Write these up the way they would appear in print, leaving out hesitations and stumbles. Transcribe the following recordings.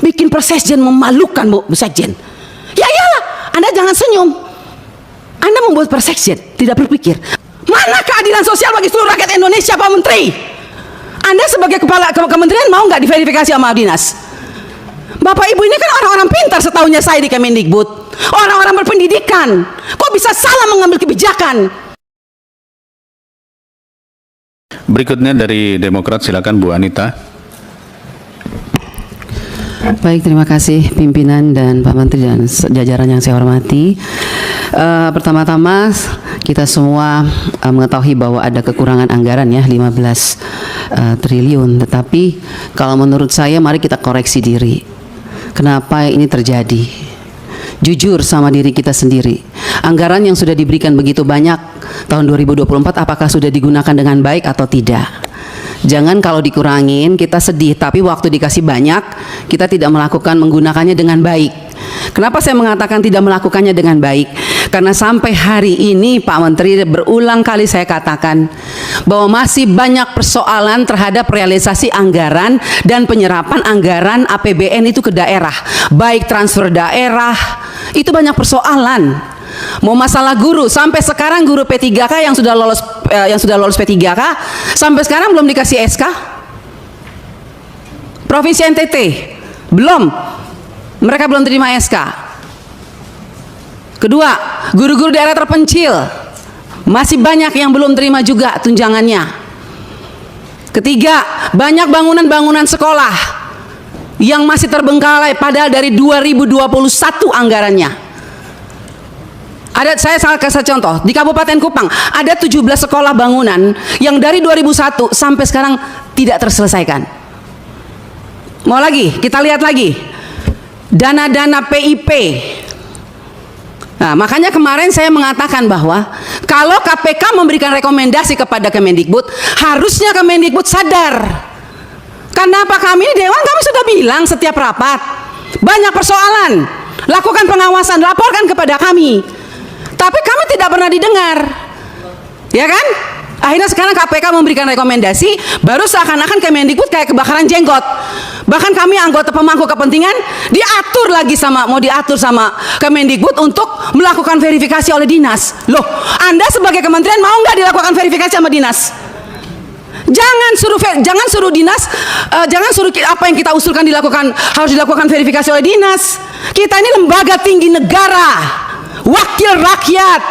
Bikin Persesjen memalukan, Bu Sekjen. Ya iyalah, Anda jangan senyum. Anda membuat Persesjen tidak berpikir, mana keadilan sosial bagi seluruh rakyat Indonesia, Pak Menteri? Anda sebagai kepala kementerian mau nggak diverifikasi sama dinas? Bapak Ibu ini kan orang-orang pintar setahunya saya di Kemendikbud. Orang-orang berpendidikan. Kok bisa salah mengambil kebijakan? Berikutnya dari Demokrat, silakan Bu Anita. Baik, terima kasih pimpinan dan Pak Menteri dan jajaran yang saya hormati. Pertama-tama kita semua mengetahui bahwa ada kekurangan anggaran ya 15 triliun. Tetapi kalau menurut saya mari kita koreksi diri. Kenapa ini terjadi? Jujur sama diri kita sendiri. Anggaran yang sudah diberikan begitu banyak tahun 2024 apakah sudah digunakan dengan baik atau tidak? Jangan kalau dikurangin kita sedih, tapi waktu dikasih banyak kita tidak menggunakannya dengan baik. Kenapa saya mengatakan tidak melakukannya dengan baik? Karena sampai hari ini Pak Menteri berulang kali saya katakan bahwa masih banyak persoalan terhadap realisasi anggaran dan penyerapan anggaran APBN itu ke daerah, baik transfer daerah, itu banyak persoalan. Mau masalah guru, sampai sekarang guru P3K yang sudah lolos P3K sampai sekarang belum dikasih SK. Provinsi NTT belum, mereka belum terima SK. Kedua, guru-guru daerah terpencil masih banyak yang belum terima juga tunjangannya. Ketiga, banyak bangunan-bangunan sekolah yang masih terbengkalai padahal dari 2021 anggarannya. Saya kasih contoh, di Kabupaten Kupang ada 17 sekolah bangunan yang dari 2001 sampai sekarang tidak terselesaikan. Mau lagi, kita lihat lagi dana-dana PIP. Nah, makanya kemarin saya mengatakan bahwa kalau KPK memberikan rekomendasi kepada Kemendikbud, harusnya Kemendikbud sadar. Kenapa kami di Dewan kami sudah bilang setiap rapat, banyak persoalan, lakukan pengawasan, laporkan kepada kami. Tapi kami tidak pernah didengar, ya kan? Akhirnya sekarang KPK memberikan rekomendasi, baru seakan-akan Kemendikbud kayak kebakaran jenggot. Bahkan kami anggota pemangku kepentingan mau diatur sama Kemendikbud untuk melakukan verifikasi oleh dinas. Loh, Anda sebagai kementerian mau nggak dilakukan verifikasi sama dinas? Jangan suruh dinas, jangan suruh apa yang kita usulkan harus dilakukan verifikasi oleh dinas. Kita ini lembaga tinggi negara, wakil rakyat.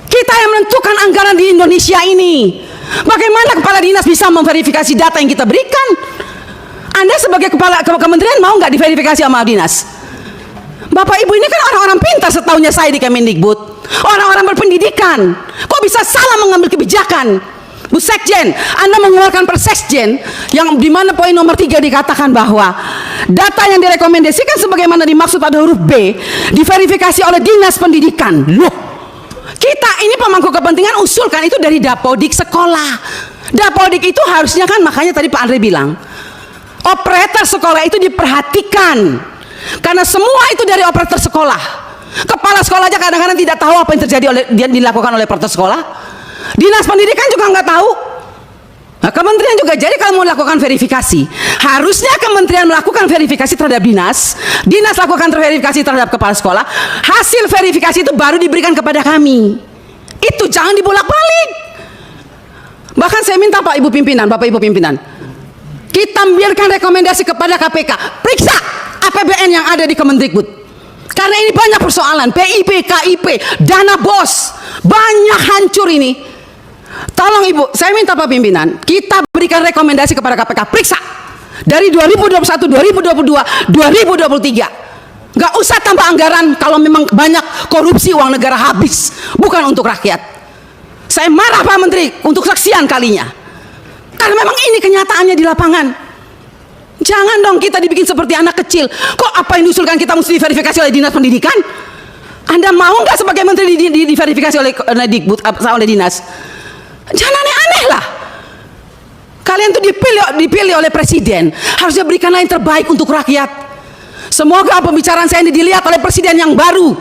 Kita yang menentukan anggaran di Indonesia ini. Bagaimana kepala dinas bisa memverifikasi data yang kita berikan? Anda sebagai kepala kementerian mau nggak diverifikasi sama dinas? Bapak Ibu ini kan orang-orang pintar setahunya saya di Kemendikbud. Orang-orang berpendidikan. Kok bisa salah mengambil kebijakan? Bu Sekjen, Anda mengeluarkan Persesjen yang dimana poin nomor 3 dikatakan bahwa data yang direkomendasikan sebagaimana dimaksud pada huruf B diverifikasi oleh Dinas Pendidikan. Loh, kita ini pemangku kepentingan usulkan itu dari Dapodik sekolah. Dapodik itu harusnya kan, makanya tadi Pak Andre bilang operator sekolah itu diperhatikan karena semua itu dari operator sekolah. Kepala sekolah aja kadang-kadang tidak tahu apa yang terjadi dilakukan oleh operator sekolah. Dinas pendidikan juga nggak tahu. Nah, kementerian juga. Jadi kalau mau lakukan verifikasi, harusnya kementerian melakukan verifikasi terhadap dinas, dinas lakukan verifikasi terhadap kepala sekolah, hasil verifikasi itu baru diberikan kepada kami. Itu jangan dibolak-balik. Bahkan saya minta Bapak Ibu pimpinan, kita biarkan rekomendasi kepada KPK, periksa APBN yang ada di Kemendikbud. Karena ini banyak persoalan, PIP, KIP, dana BOS, banyak hancur ini. Tolong Ibu, saya minta Pak Pimpinan, kita berikan rekomendasi kepada KPK, periksa dari 2021, 2022, 2023. Gak usah tambah anggaran kalau memang banyak korupsi, uang negara habis, bukan untuk rakyat. Saya marah Pak Menteri untuk sekian kalinya. Karena memang ini kenyataannya di lapangan. Jangan dong kita dibikin seperti anak kecil. Kok apa yang diusulkan kita mesti diverifikasi oleh Dinas Pendidikan? Anda mau nggak sebagai menteri diverifikasi oleh dinas? Jangan aneh-aneh lah. Kalian tuh dipilih oleh presiden, harusnya berikanlah yang terbaik untuk rakyat. Semoga pembicaraan saya ini dilihat oleh presiden yang baru.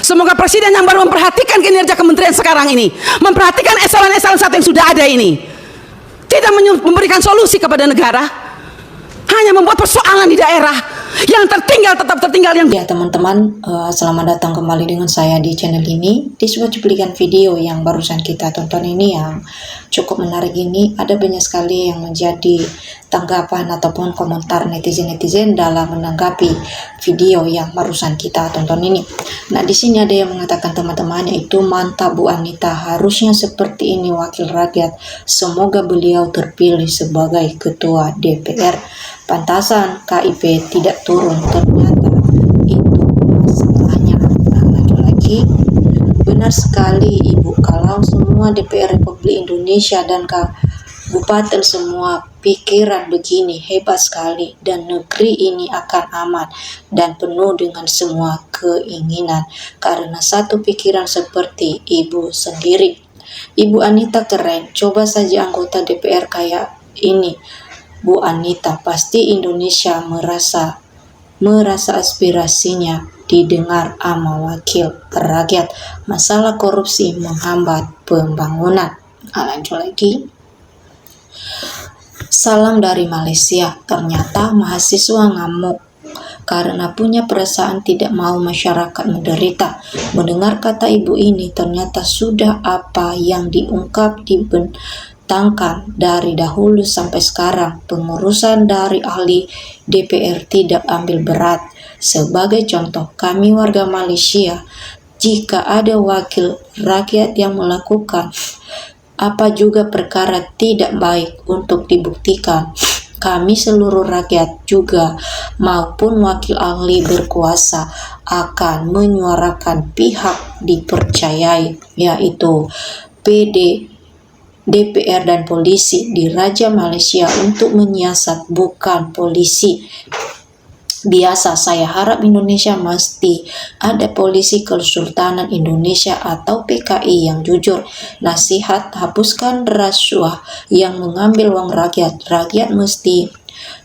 Semoga presiden yang baru memperhatikan kinerja kementerian sekarang ini, memperhatikan eselon-eselon 1 yang sudah ada ini. Tidak memberikan solusi kepada negara, hanya membuat persoalan di daerah. Yang tertinggal tetap tertinggal. Yang Ya teman-teman, selamat datang kembali dengan saya di channel ini. Di sebuah cuplikan video yang barusan kita tonton ini yang cukup menarik ini, ada banyak sekali yang menjadi tanggapan ataupun komentar netizen-netizen dalam menanggapi video yang barusan kita tonton ini. Nah, di sini ada yang mengatakan teman-teman, yaitu mantap Bu Anita, harusnya seperti ini wakil rakyat. Semoga beliau terpilih sebagai ketua DPR. Pantasan KIP tidak turun, ternyata itu masalahnya. Nah, lagi-lagi benar sekali Ibu, kalau semua DPR Republik Indonesia dan kabupaten semua pikiran begini, hebat sekali, dan negeri ini akan aman dan penuh dengan semua keinginan karena satu pikiran seperti Ibu sendiri. Ibu Anita keren, coba saja anggota DPR kayak ini Bu Anita, pasti Indonesia merasa aspirasinya didengar sama wakil rakyat. Masalah korupsi menghambat pembangunan. Lanjut lagi. Salam dari Malaysia, ternyata mahasiswa ngamuk karena punya perasaan tidak mau masyarakat menderita. Mendengar kata ibu ini, ternyata sudah apa yang diungkap dibentangkan dari dahulu sampai sekarang. Pengurusan dari ahli DPR tidak ambil berat. Sebagai contoh, kami warga Malaysia, jika ada wakil rakyat yang melakukan apa juga perkara tidak baik untuk dibuktikan, kami seluruh rakyat juga maupun wakil ahli berkuasa akan menyuarakan pihak dipercayai, yaitu PD, DPR dan polisi di Raja Malaysia untuk menyiasat, bukan polisi biasa. Saya harap Indonesia mesti ada polisi Kesultanan Indonesia atau PKI yang jujur. Nasihat, hapuskan rasuah yang mengambil uang rakyat. Rakyat mesti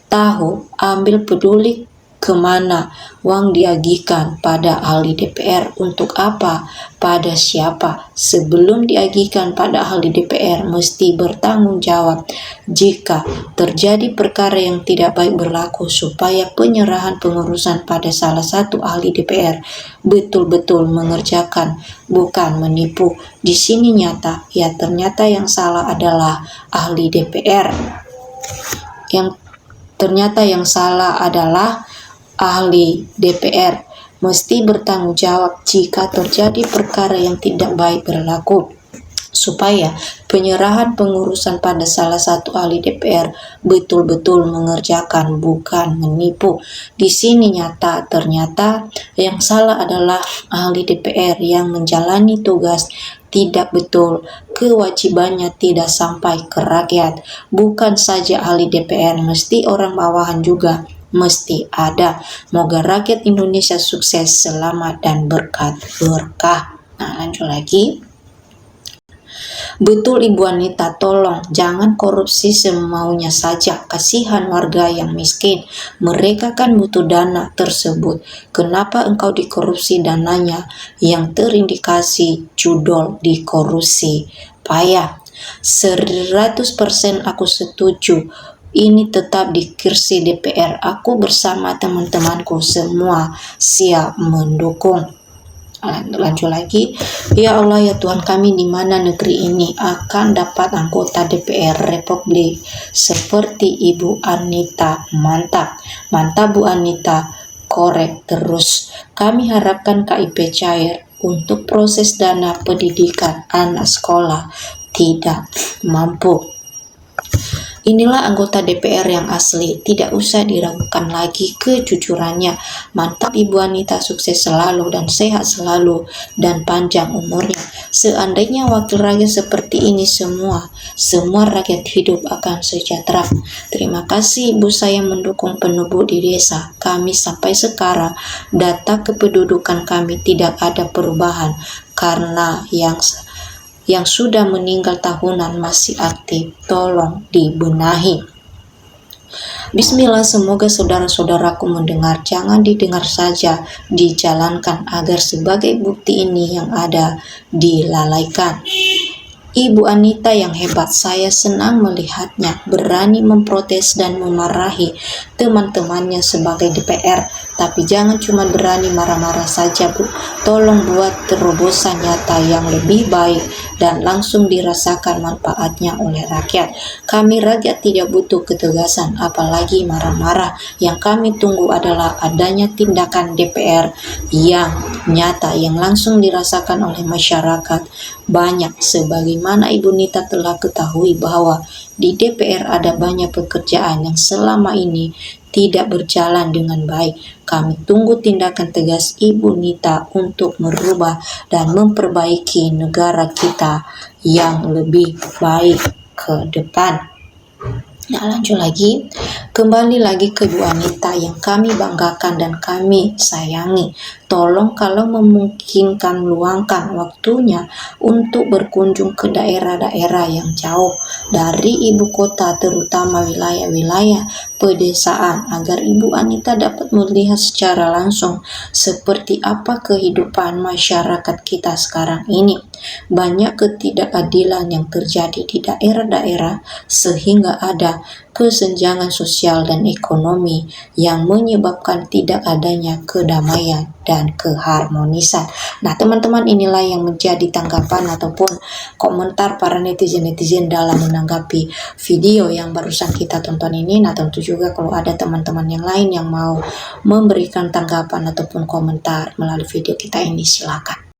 tahu, ambil peduli kemana uang diagihkan, pada ahli DPR, untuk apa, pada siapa. Sebelum diagihkan pada ahli DPR, mesti bertanggung jawab jika terjadi perkara yang tidak baik berlaku, supaya penyerahan pengurusan pada salah satu ahli DPR betul-betul mengerjakan, bukan menipu. Di sini nyata, ya ternyata yang salah adalah ahli DPR. Ternyata yang salah adalah ahli DPR, mesti bertanggung jawab jika terjadi perkara yang tidak baik berlaku, supaya penyerahan pengurusan pada salah satu ahli DPR betul-betul mengerjakan, bukan menipu. Di sini nyata, ternyata yang salah adalah ahli DPR yang menjalani tugas tidak betul, kewajibannya tidak sampai ke rakyat. Bukan saja ahli DPR, mesti orang bawahan juga mesti ada. Moga rakyat Indonesia sukses, selamat, dan berkah. Nah, lanjut lagi. Betul Ibu Anita, tolong jangan korupsi semaunya saja. Kasihan warga yang miskin, mereka kan butuh dana tersebut. Kenapa engkau dikorupsi dananya yang terindikasi judol dikorupsi? Payah. 100% aku setuju. Ini tetap di kursi DPR. Aku bersama teman-temanku semua siap mendukung. Lanjut lagi. Ya Allah, ya Tuhan kami, di mana negeri ini akan dapat anggota DPR Republik seperti Ibu Anita. Mantap Bu Anita, korek terus. Kami harapkan KIP cair untuk proses dana pendidikan anak sekolah tidak mampu. Inilah anggota DPR yang asli, tidak usah diragukan lagi kejujurannya. Mantap Ibu Anita, sukses selalu dan sehat selalu dan panjang umurnya. Seandainya wakil rakyat seperti ini, semua rakyat hidup akan sejahtera. Terima kasih Ibu, saya mendukung penuh di desa kami sampai sekarang. Data kependudukan kami tidak ada perubahan karena yang sudah meninggal tahunan masih aktif, tolong dibenahi. Bismillah, semoga saudara-saudaraku mendengar, jangan didengar saja, dijalankan agar sebagai bukti ini yang ada dilalaikan. Ibu Anita yang hebat, saya senang melihatnya berani memprotes dan memarahi teman-temannya sebagai DPR. Tapi jangan cuma berani marah-marah saja, Bu. Tolong buat terobosan nyata yang lebih baik dan langsung dirasakan manfaatnya oleh rakyat. Kami rakyat tidak butuh ketegasan, apalagi marah-marah. Yang kami tunggu adalah adanya tindakan DPR yang nyata, yang langsung dirasakan oleh masyarakat banyak. Sebagaimana Ibu Nita telah ketahui bahwa di DPR ada banyak pekerjaan yang selama ini tidak berjalan dengan baik. Kami tunggu tindakan tegas Ibu Nita untuk merubah dan memperbaiki negara kita yang lebih baik ke depan. Nah, lanjut lagi, kembali lagi ke Bu Anita yang kami banggakan dan kami sayangi. Tolong kalau memungkinkan luangkan waktunya untuk berkunjung ke daerah-daerah yang jauh dari ibu kota, terutama wilayah-wilayah pedesaan, agar Ibu Anita dapat melihat secara langsung seperti apa kehidupan masyarakat kita sekarang ini. Banyak ketidakadilan yang terjadi di daerah-daerah sehingga ada kesenjangan sosial dan ekonomi yang menyebabkan tidak adanya kedamaian dan keharmonisan. Nah, teman-teman, inilah yang menjadi tanggapan ataupun komentar para netizen-netizen dalam menanggapi video yang barusan kita tonton ini. Nah, tentu juga kalau ada teman-teman yang lain yang mau memberikan tanggapan ataupun komentar melalui video kita ini, silakan.